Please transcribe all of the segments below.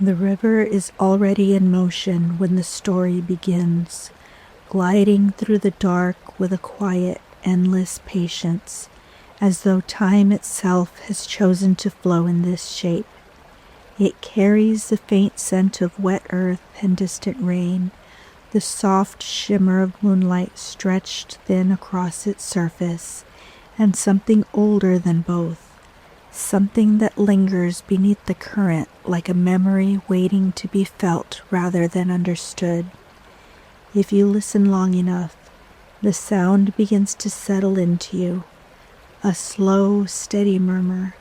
The river is already in motion when the story begins, gliding through the dark with a quiet, endless patience, as though time itself has chosen to flow in this shape. It carries the faint scent of wet earth and distant rain, the soft shimmer of moonlight stretched thin across its surface, and something older than both. Something that lingers beneath the current like a memory waiting to be felt rather than understood. If you listen long enough, the sound begins to settle into you, a slow, steady murmur,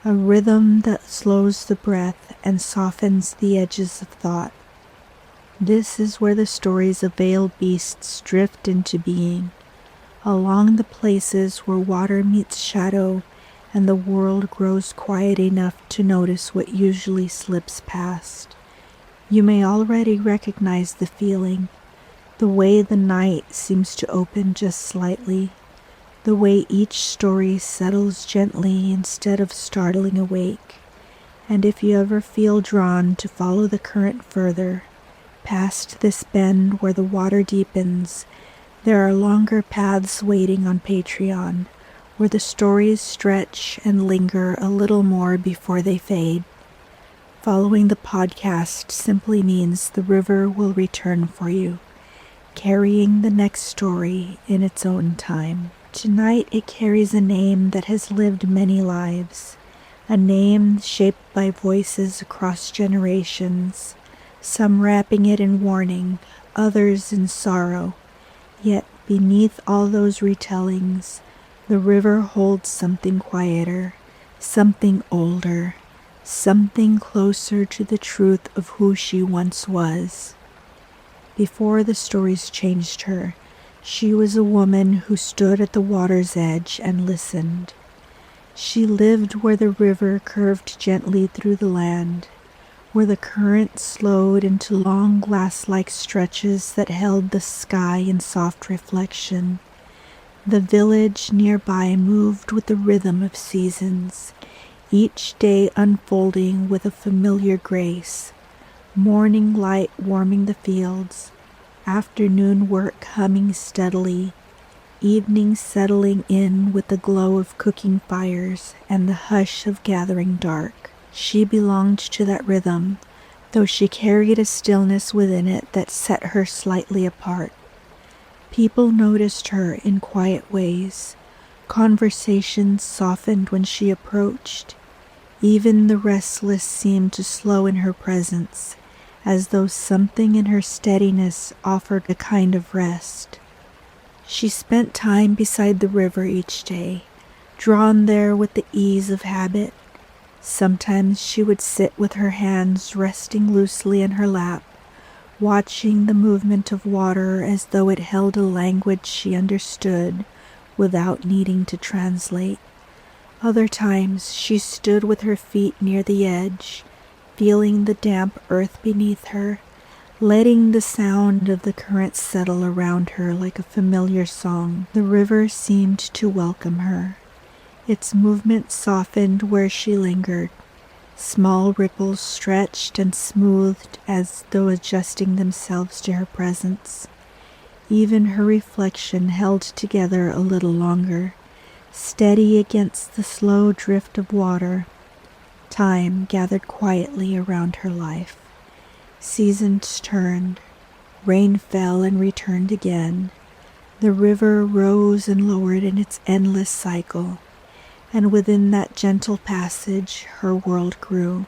a rhythm that slows the breath and softens the edges of thought. This is where the stories of veiled beasts drift into being, along the places where water meets shadow and the world grows quiet enough to notice what usually slips past. You may already recognize the feeling, the way the night seems to open just slightly, the way each story settles gently instead of startling awake. And if you ever feel drawn to follow the current further, past this bend where the water deepens, there are longer paths waiting on Patreon, where the stories stretch and linger a little more before they fade. Following the podcast simply means the river will return for you, carrying the next story in its own time. Tonight it carries a name that has lived many lives, a name shaped by voices across generations, some wrapping it in warning, others in sorrow. Yet beneath all those retellings, the river holds something quieter, something older, something closer to the truth of who she once was. Before the stories changed her, she was a woman who stood at the water's edge and listened. She lived where the river curved gently through the land, where the current slowed into long glass-like stretches that held the sky in soft reflection. The village nearby moved with the rhythm of seasons, each day unfolding with a familiar grace. Morning light warming the fields, afternoon work humming steadily, evening settling in with the glow of cooking fires and the hush of gathering dark. She belonged to that rhythm, though she carried a stillness within it that set her slightly apart. People noticed her in quiet ways. Conversations softened when she approached. Even the restless seemed to slow in her presence, as though something in her steadiness offered a kind of rest. She spent time beside the river each day, drawn there with the ease of habit. Sometimes she would sit with her hands resting loosely in her lap, watching the movement of water as though it held a language she understood without needing to translate. Other times she stood with her feet near the edge, feeling the damp earth beneath her, letting the sound of the current settle around her like a familiar song. The river seemed to welcome her. Its movement softened where she lingered. Small ripples stretched and smoothed as though adjusting themselves to her presence. Even her reflection held together a little longer, steady against the slow drift of water. Time gathered quietly around her life. Seasons turned, rain fell and returned again. The river rose and lowered in its endless cycle, and within that gentle passage her world grew.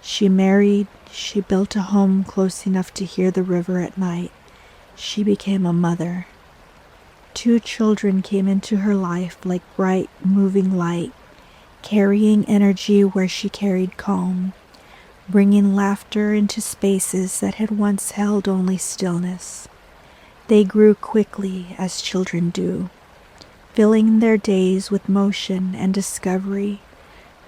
She married, she built a home close enough to hear the river at night. She became a mother. 2 children came into her life like bright, moving light, carrying energy where she carried calm, bringing laughter into spaces that had once held only stillness. They grew quickly, as children do, filling their days with motion and discovery,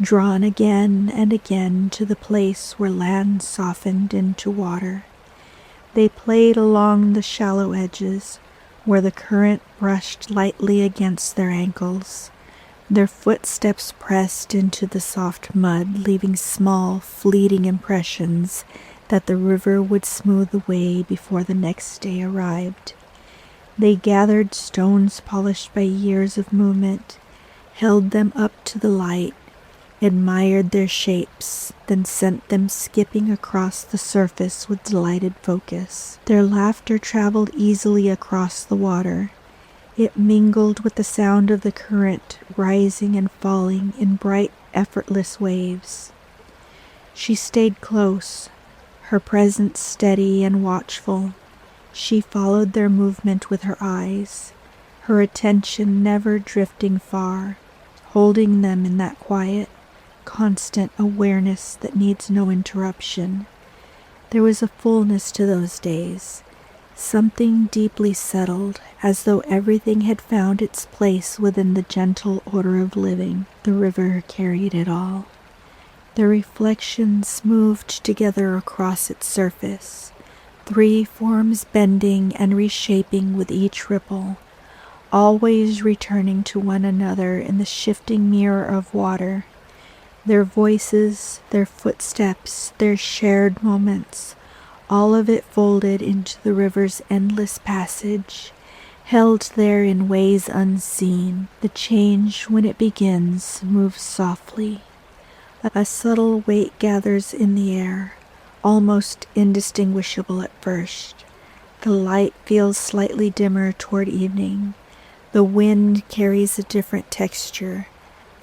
drawn again and again to the place where land softened into water. They played along the shallow edges, where the current brushed lightly against their ankles, Their footsteps pressed into the soft mud, leaving small, fleeting impressions that the river would smooth away before the next day arrived. They gathered stones polished by years of movement, held them up to the light, admired their shapes, then sent them skipping across the surface with delighted focus. Their laughter traveled easily across the water. It mingled with the sound of the current, rising and falling in bright, effortless waves. She stayed close, her presence steady and watchful. She followed their movement with her eyes, her attention never drifting far, holding them in that quiet, constant awareness that needs no interruption. There was a fullness to those days, something deeply settled, as though everything had found its place within the gentle order of living. The river carried it all. The reflections moved together across its surface, three forms bending and reshaping with each ripple, always returning to one another in the shifting mirror of water. Their voices, their footsteps, their shared moments, all of it folded into the river's endless passage, held there in ways unseen. The change, when it begins, moves softly. A subtle weight gathers in the air, almost indistinguishable at first. The light feels slightly dimmer toward evening. The wind carries a different texture,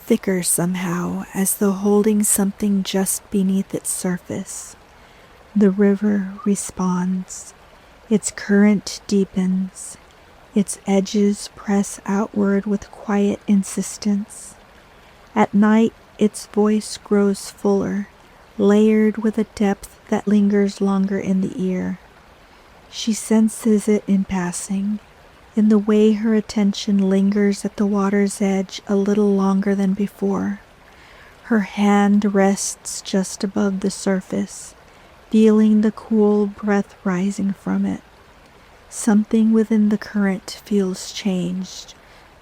thicker somehow, as though holding something just beneath its surface. The river responds. Its current deepens. Its edges press outward with quiet insistence. At night, its voice grows fuller, layered with a depth that lingers longer in the ear. She senses it in passing, in the way her attention lingers at the water's edge a little longer than before. Her hand rests just above the surface, feeling the cool breath rising from it. Something within the current feels changed,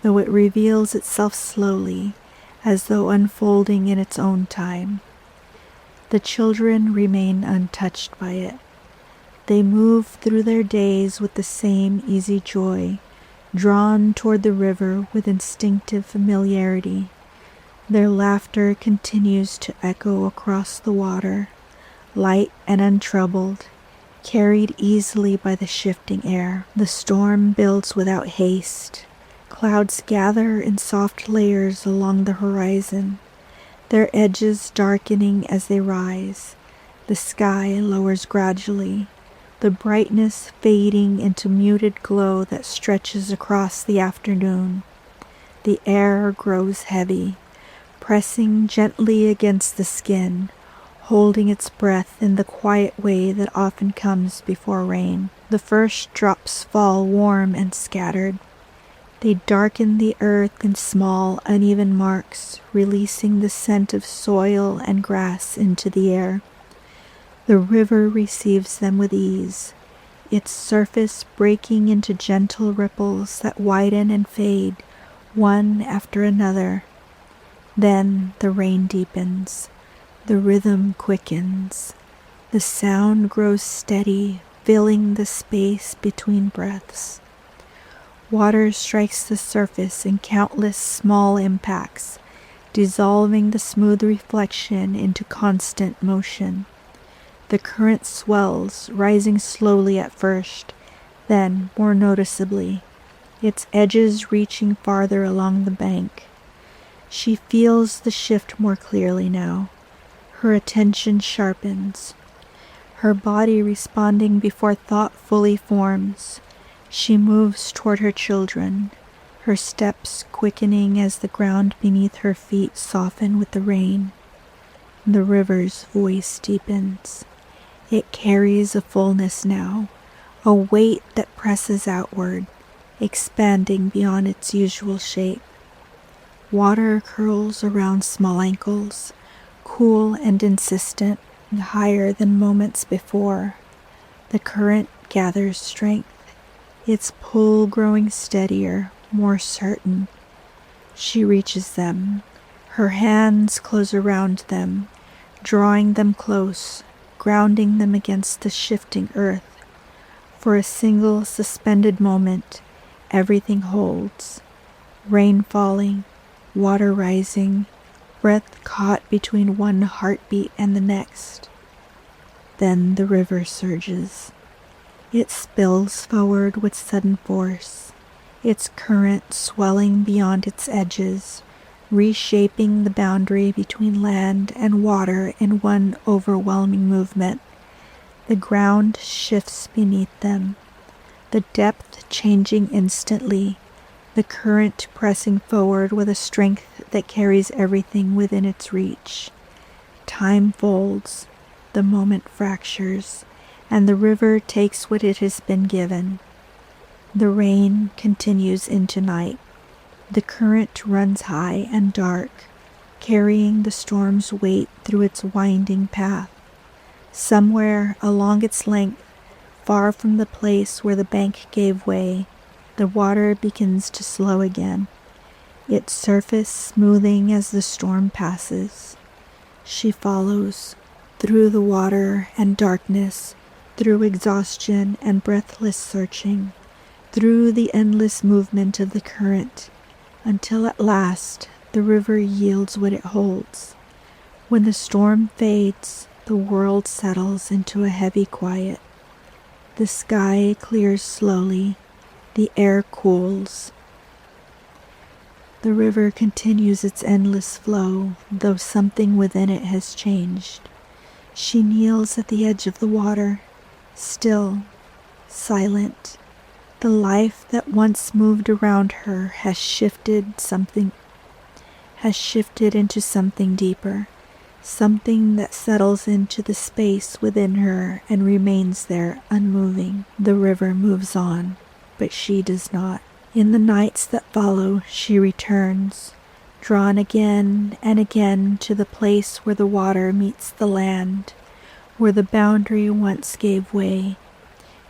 though it reveals itself slowly, as though unfolding in its own time. The children remain untouched by it. They move through their days with the same easy joy, drawn toward the river with instinctive familiarity. Their laughter continues to echo across the water, light and untroubled, carried easily by the shifting air. The storm builds without haste. Clouds gather in soft layers along the horizon, their edges darkening as they rise. The sky lowers gradually, the brightness fading into muted glow that stretches across the afternoon. The air grows heavy, pressing gently against the skin, holding its breath in the quiet way that often comes before rain. The first drops fall warm and scattered. They darken the earth in small, uneven marks, releasing the scent of soil and grass into the air. The river receives them with ease, its surface breaking into gentle ripples that widen and fade, one after another. Then the rain deepens. The rhythm quickens. The sound grows steady, filling the space between breaths. Water strikes the surface in countless small impacts, dissolving the smooth reflection into constant motion. The current swells, rising slowly at first, then more noticeably, its edges reaching farther along the bank. She feels the shift more clearly now. Her attention sharpens, her body responding before thought fully forms. She moves toward her children, her steps quickening as the ground beneath her feet soften with the rain. The river's voice deepens. It carries a fullness now, a weight that presses outward, expanding beyond its usual shape. Water curls around small ankles, cool and insistent, and higher than moments before. The current gathers strength, its pull growing steadier, more certain. She reaches them. Her hands close around them, drawing them close, grounding them against the shifting earth. For a single suspended moment, everything holds. Rain falling, water rising, breath caught between one heartbeat and the next. Then the river surges. It spills forward with sudden force, its current swelling beyond its edges, reshaping the boundary between land and water in one overwhelming movement. The ground shifts beneath them, the depth changing instantly, the current pressing forward with a strength that carries everything within its reach. Time folds, the moment fractures, and the river takes what it has been given. The rain continues into night. The current runs high and dark, carrying the storm's weight through its winding path. Somewhere along its length, far from the place where the bank gave way, the water begins to slow again, its surface smoothing as the storm passes. She follows, through the water and darkness, through exhaustion and breathless searching, through the endless movement of the current, until at last the river yields what it holds. When the storm fades, the world settles into a heavy quiet. The sky clears slowly, the air cools. The river continues its endless flow, though something within it has changed. She kneels at the edge of the water, still, silent. The life that once moved around her has shifted into something deeper, something that settles into the space within her and remains there unmoving. The river moves on, but she does not. In the nights that follow, she returns, drawn again and again to the place where the water meets the land, where the boundary once gave way.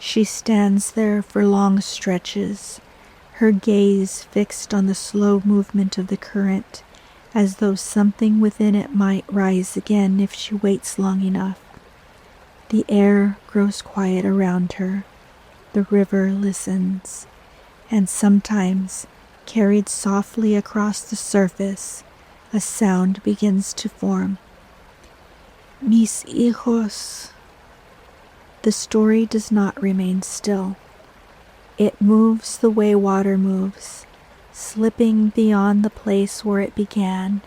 She stands there for long stretches, her gaze fixed on the slow movement of the current, as though something within it might rise again if she waits long enough. The air grows quiet around her. The river listens, and sometimes, carried softly across the surface, a sound begins to form. Mis hijos. The story does not remain still. It moves the way water moves, slipping beyond the place where it began,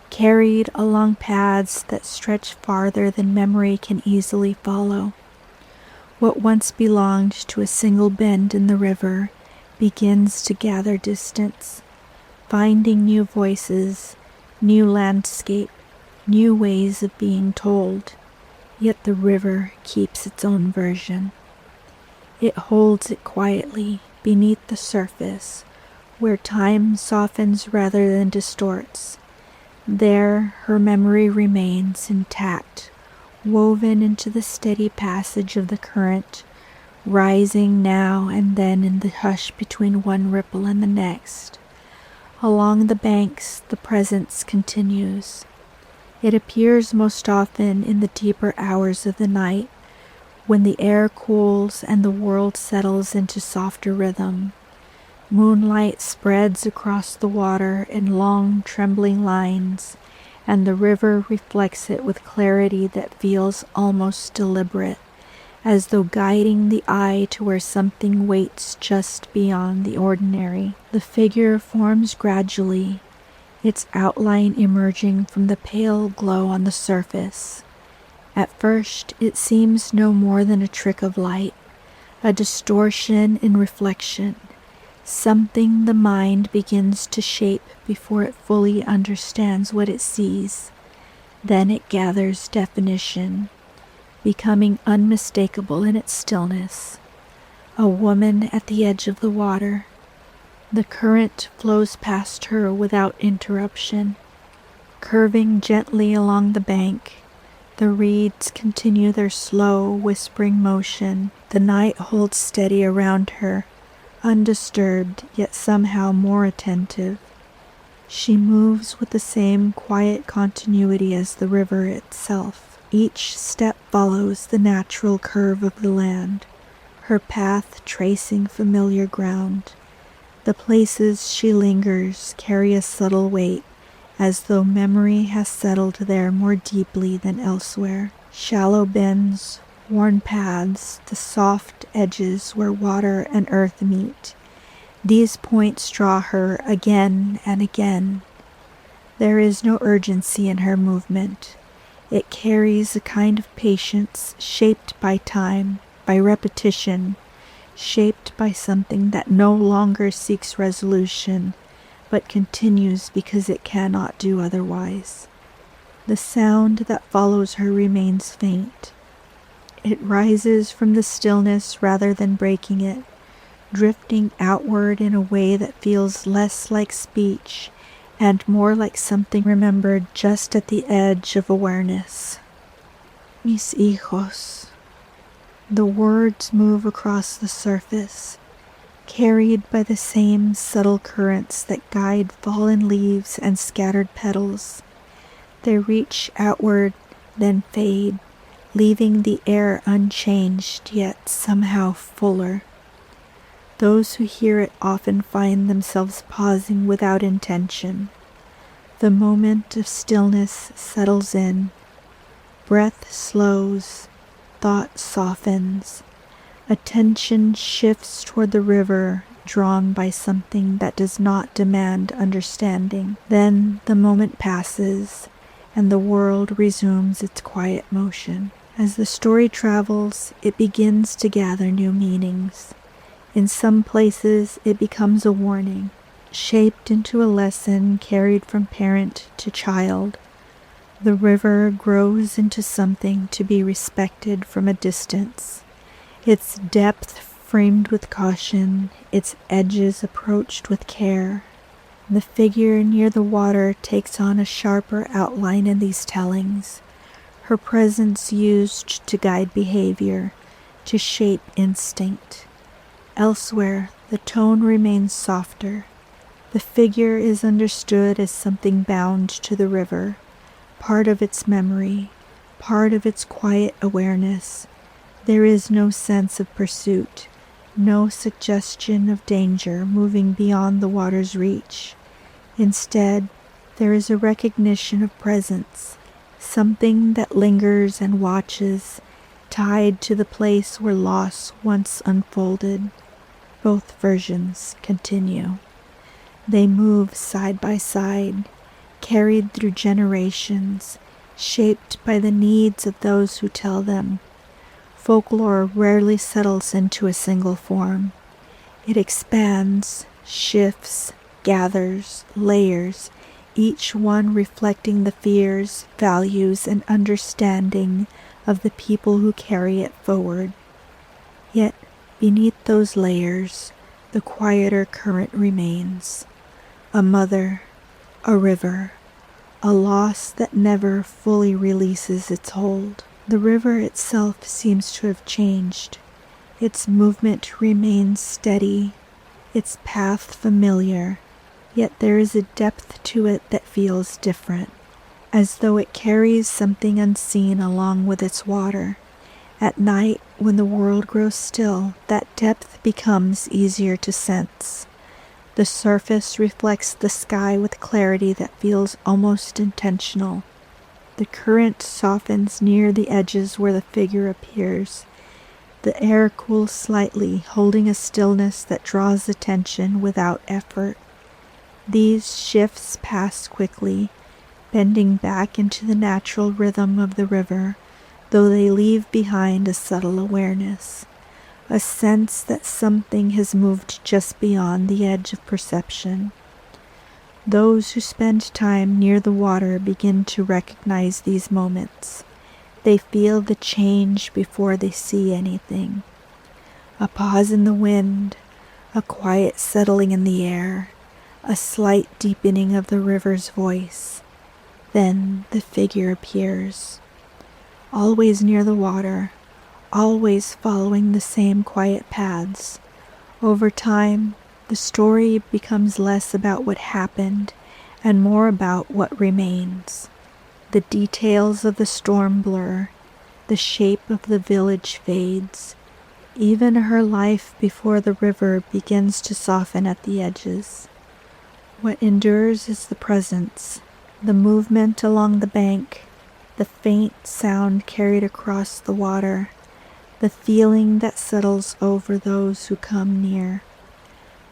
carried along paths that stretch farther than memory can easily follow. What once belonged to a single bend in the river begins to gather distance, finding new voices, new landscape, new ways of being told. Yet the river keeps its own version. It holds it quietly beneath the surface, where time softens rather than distorts. There her memory remains intact, woven into the steady passage of the current, rising now and then in the hush between one ripple and the next. Along the banks the presence continues. It appears most often in the deeper hours of the night, when the air cools and the world settles into softer rhythm. Moonlight spreads across the water in long trembling lines, and the river reflects it with clarity that feels almost deliberate, as though guiding the eye to where something waits just beyond the ordinary. The figure forms gradually, its outline emerging from the pale glow on the surface. At first, it seems no more than a trick of light, a distortion in reflection, something the mind begins to shape before it fully understands what it sees. Then it gathers definition, becoming unmistakable in its stillness. A woman at the edge of the water. The current flows past her without interruption, curving gently along the bank. The reeds continue their slow, whispering motion. The night holds steady around her, undisturbed, yet somehow more attentive. She moves with the same quiet continuity as the river itself. Each step follows the natural curve of the land, her path tracing familiar ground. The places she lingers carry a subtle weight, as though memory has settled there more deeply than elsewhere. Shallow bends, worn paths, the soft edges where water and earth meet. These points draw her again and again. There is no urgency in her movement. It carries a kind of patience shaped by time, by repetition, shaped by something that no longer seeks resolution, but continues because it cannot do otherwise. The sound that follows her remains faint. It rises from the stillness rather than breaking it, drifting outward in a way that feels less like speech and more like something remembered just at the edge of awareness. Mis hijos. The words move across the surface, carried by the same subtle currents that guide fallen leaves and scattered petals. They reach outward, then fade, leaving the air unchanged yet somehow fuller. Those who hear it often find themselves pausing without intention. The moment of stillness settles in, breath slows, thought softens, attention shifts toward the river, drawn by something that does not demand understanding. Then the moment passes, and the world resumes its quiet motion. As the story travels, it begins to gather new meanings. In some places, it becomes a warning, shaped into a lesson carried from parent to child. The river grows into something to be respected from a distance, its depth framed with caution, its edges approached with care. The figure near the water takes on a sharper outline in these tellings, her presence used to guide behavior, to shape instinct. Elsewhere, the tone remains softer. The figure is understood as something bound to the river, part of its memory, part of its quiet awareness. There is no sense of pursuit, no suggestion of danger moving beyond the water's reach. Instead, there is a recognition of presence, something that lingers and watches, tied to the place where loss once unfolded. Both versions continue. They move side by side, carried through generations, shaped by the needs of those who tell them. Folklore rarely settles into a single form. It expands, shifts, gathers, layers, each one reflecting the fears, values, and understanding of the people who carry it forward. Yet, beneath those layers, the quieter current remains. A mother, a river, a loss that never fully releases its hold. The river itself seems to have changed. Its movement remains steady, its path familiar, yet there is a depth to it that feels different, as though it carries something unseen along with its water. At night, when the world grows still, that depth becomes easier to sense. The surface reflects the sky with clarity that feels almost intentional. The current softens near the edges where the figure appears. The air cools slightly, holding a stillness that draws attention without effort. These shifts pass quickly, bending back into the natural rhythm of the river, though they leave behind a subtle awareness, a sense that something has moved just beyond the edge of perception. Those who spend time near the water begin to recognize these moments. They feel the change before they see anything. A pause in the wind, a quiet settling in the air, a slight deepening of the river's voice. Then the figure appears. Always near the water, always following the same quiet paths. Over time, the story becomes less about what happened and more about what remains. The details of the storm blur, the shape of the village fades, even her life before the river begins to soften at the edges. What endures is the presence, the movement along the bank, the faint sound carried across the water, the feeling that settles over those who come near.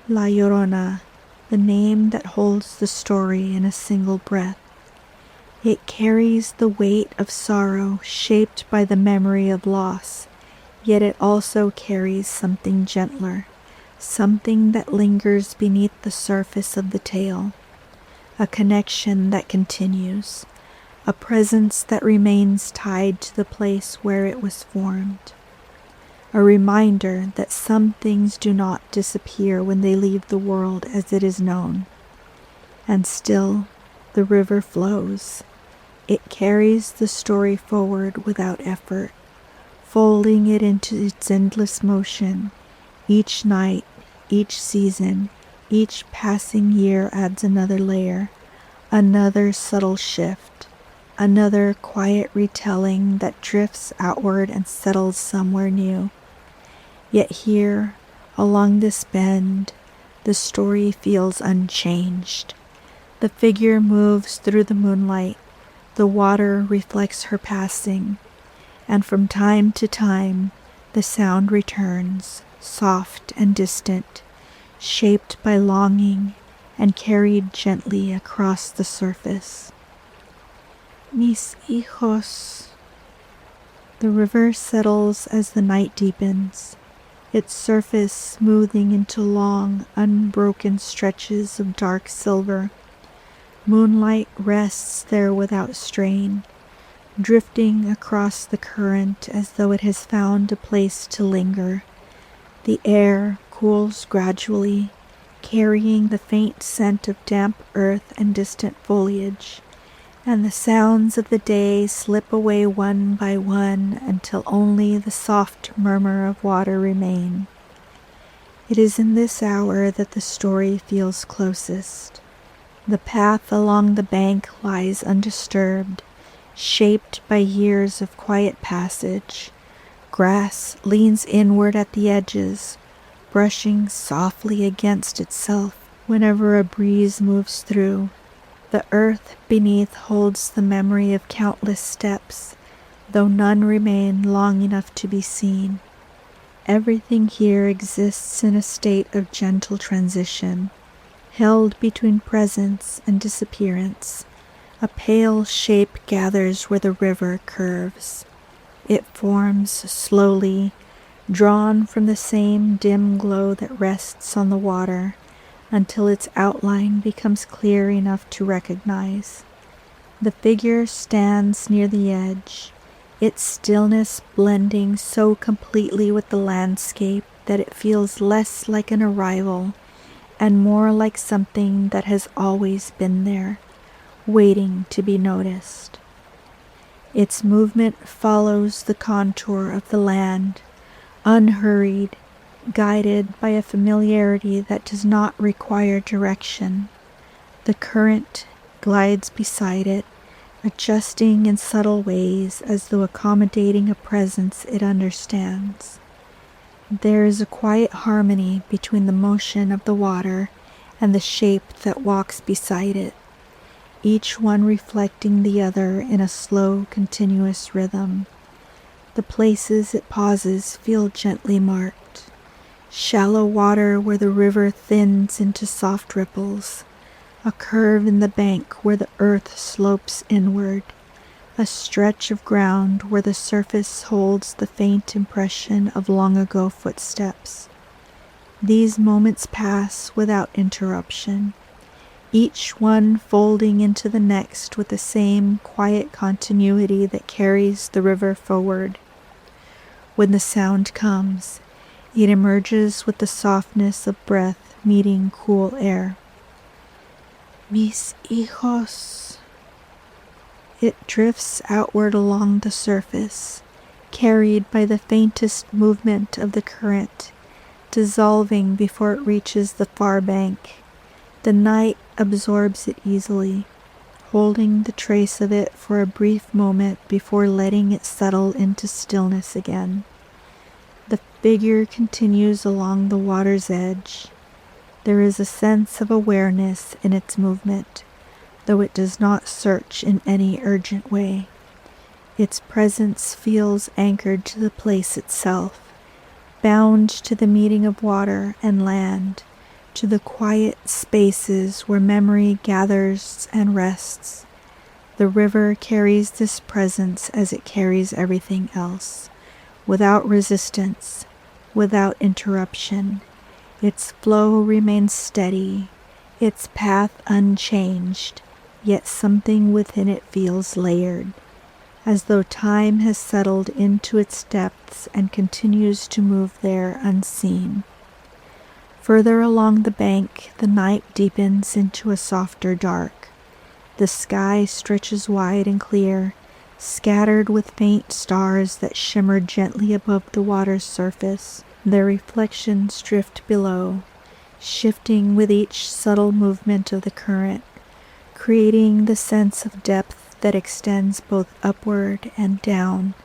La Llorona, the name that holds the story in a single breath. It carries the weight of sorrow shaped by the memory of loss, yet it also carries something gentler, something that lingers beneath the surface of the tale, a connection that continues, a presence that remains tied to the place where it was formed, a reminder that some things do not disappear when they leave the world as it is known. And still, the river flows. It carries the story forward without effort, folding it into its endless motion. Each night, each season, each passing year adds another layer, another subtle shift, another quiet retelling that drifts outward and settles somewhere new. Yet here, along this bend, the story feels unchanged. The figure moves through the moonlight, the water reflects her passing, and from time to time the sound returns, soft and distant, shaped by longing and carried gently across the surface. Mis hijos. The river settles as the night deepens, its surface smoothing into long, unbroken stretches of dark silver. Moonlight rests there without strain, drifting across the current as though it has found a place to linger. The air cools gradually, carrying the faint scent of damp earth and distant foliage, and the sounds of the day slip away one by one until only the soft murmur of water remain. It is in this hour that the story feels closest. The path along the bank lies undisturbed, shaped by years of quiet passage. Grass leans inward at the edges, brushing softly against itself whenever a breeze moves through. The earth beneath holds the memory of countless steps, though none remain long enough to be seen. Everything here exists in a state of gentle transition, held between presence and disappearance. A pale shape gathers where the river curves. It forms slowly, drawn from the same dim glow that rests on the water, until its outline becomes clear enough to recognize. The figure stands near the edge, its stillness blending so completely with the landscape that it feels less like an arrival and more like something that has always been there, waiting to be noticed. Its movement follows the contour of the land, unhurried, guided by a familiarity that does not require direction. The current glides beside it, adjusting in subtle ways as though accommodating a presence it understands. There is a quiet harmony between the motion of the water and the shape that walks beside it, each one reflecting the other in a slow, continuous rhythm. The places it pauses feel gently marked. Shallow water where the river thins into soft ripples, a curve in the bank where the earth slopes inward, a stretch of ground where the surface holds the faint impression of long-ago footsteps. These moments pass without interruption, each one folding into the next with the same quiet continuity that carries the river forward. When the sound comes, it emerges with the softness of breath meeting cool air. Mis hijos. It drifts outward along the surface, carried by the faintest movement of the current, dissolving before it reaches the far bank. The night absorbs it easily, holding the trace of it for a brief moment before letting it settle into stillness again. The figure continues along the water's edge. There is a sense of awareness in its movement, though it does not search in any urgent way. Its presence feels anchored to the place itself, bound to the meeting of water and land, to the quiet spaces where memory gathers and rests. The river carries this presence as it carries everything else, without resistance, without interruption. Its flow remains steady, its path unchanged, yet something within it feels layered, as though time has settled into its depths and continues to move there unseen. Further along the bank, the night deepens into a softer dark. The sky stretches wide and clear, scattered with faint stars that shimmer gently above the water's surface. Their reflections drift below, shifting with each subtle movement of the current, creating the sense of depth that extends both upward and down.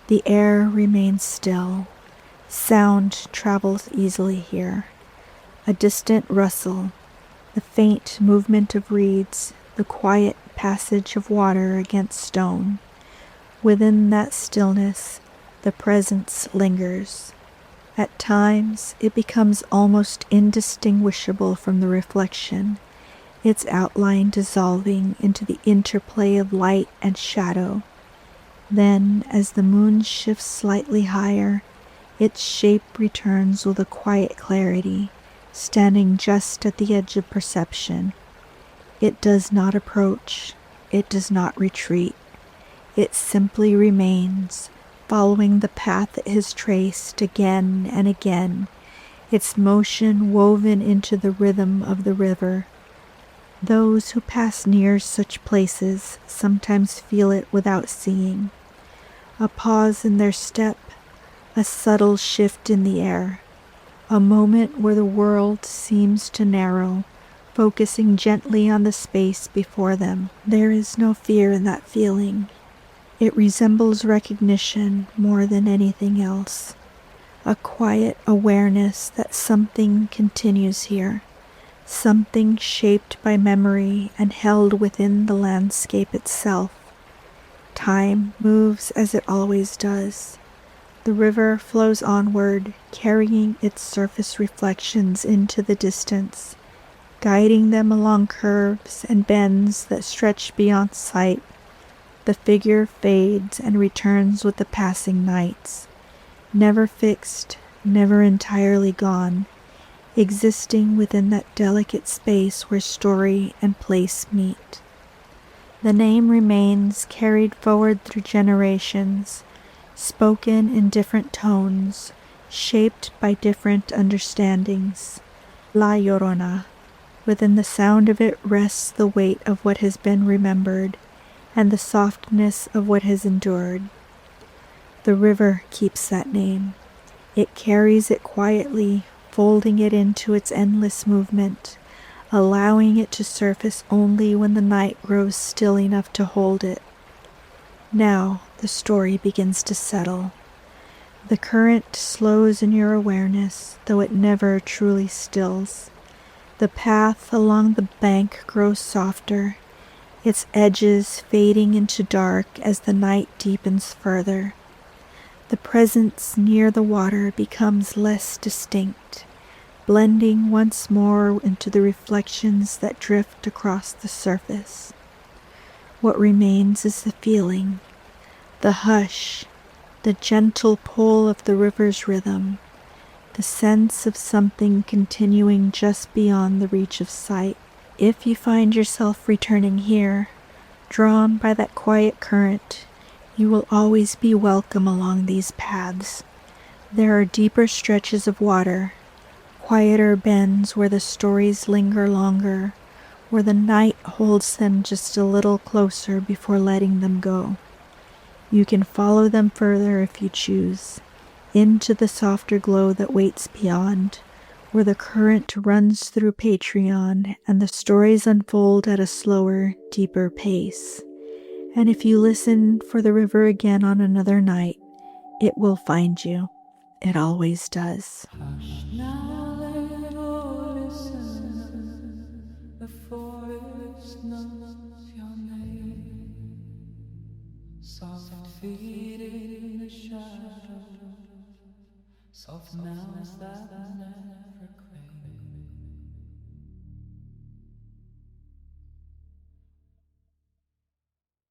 The air remains still. Sound travels easily here. A distant rustle, the faint movement of reeds, the quiet passage of water against stone. Within that stillness, the presence lingers. At times, it becomes almost indistinguishable from the reflection, its outline dissolving into the interplay of light and shadow. Then, as the moon shifts slightly higher, its shape returns with a quiet clarity, standing just at the edge of perception. It does not approach, it does not retreat. It simply remains, following the path it has traced again and again, its motion woven into the rhythm of the river. Those who pass near such places sometimes feel it without seeing. A pause in their step, a subtle shift in the air, a moment where the world seems to narrow, focusing gently on the space before them. There is no fear in that feeling. It resembles recognition more than anything else, a quiet awareness that something continues here, something shaped by memory and held within the landscape itself. Time moves as it always does. The river flows onward, carrying its surface reflections into the distance, guiding them along curves and bends that stretch beyond sight. The figure fades and returns with the passing nights, never fixed, never entirely gone, existing within that delicate space where story and place meet. The name remains carried forward through generations, spoken in different tones, shaped by different understandings. La Llorona. Within the sound of it rests the weight of what has been remembered, and the softness of what has endured. The river keeps that name. It carries it quietly, folding it into its endless movement, allowing it to surface only when the night grows still enough to hold it. Now the story begins to settle. The current slows in your awareness, though it never truly stills. The path along the bank grows softer, its edges fading into dark as the night deepens further. The presence near the water becomes less distinct, blending once more into the reflections that drift across the surface. What remains is the feeling, the hush, the gentle pull of the river's rhythm, the sense of something continuing just beyond the reach of sight. If you find yourself returning here, drawn by that quiet current, you will always be welcome along these paths. There are deeper stretches of water, quieter bends where the stories linger longer, where the night holds them just a little closer before letting them go. You can follow them further if you choose, into the softer glow that waits beyond, where the current runs through Patreon and the stories unfold at a slower, deeper pace. And if you listen for the river again on another night, it will find you. It always does. Hush now, little listen, the forest knows your name. Soft feet in the shadow, soft mouths that never cry.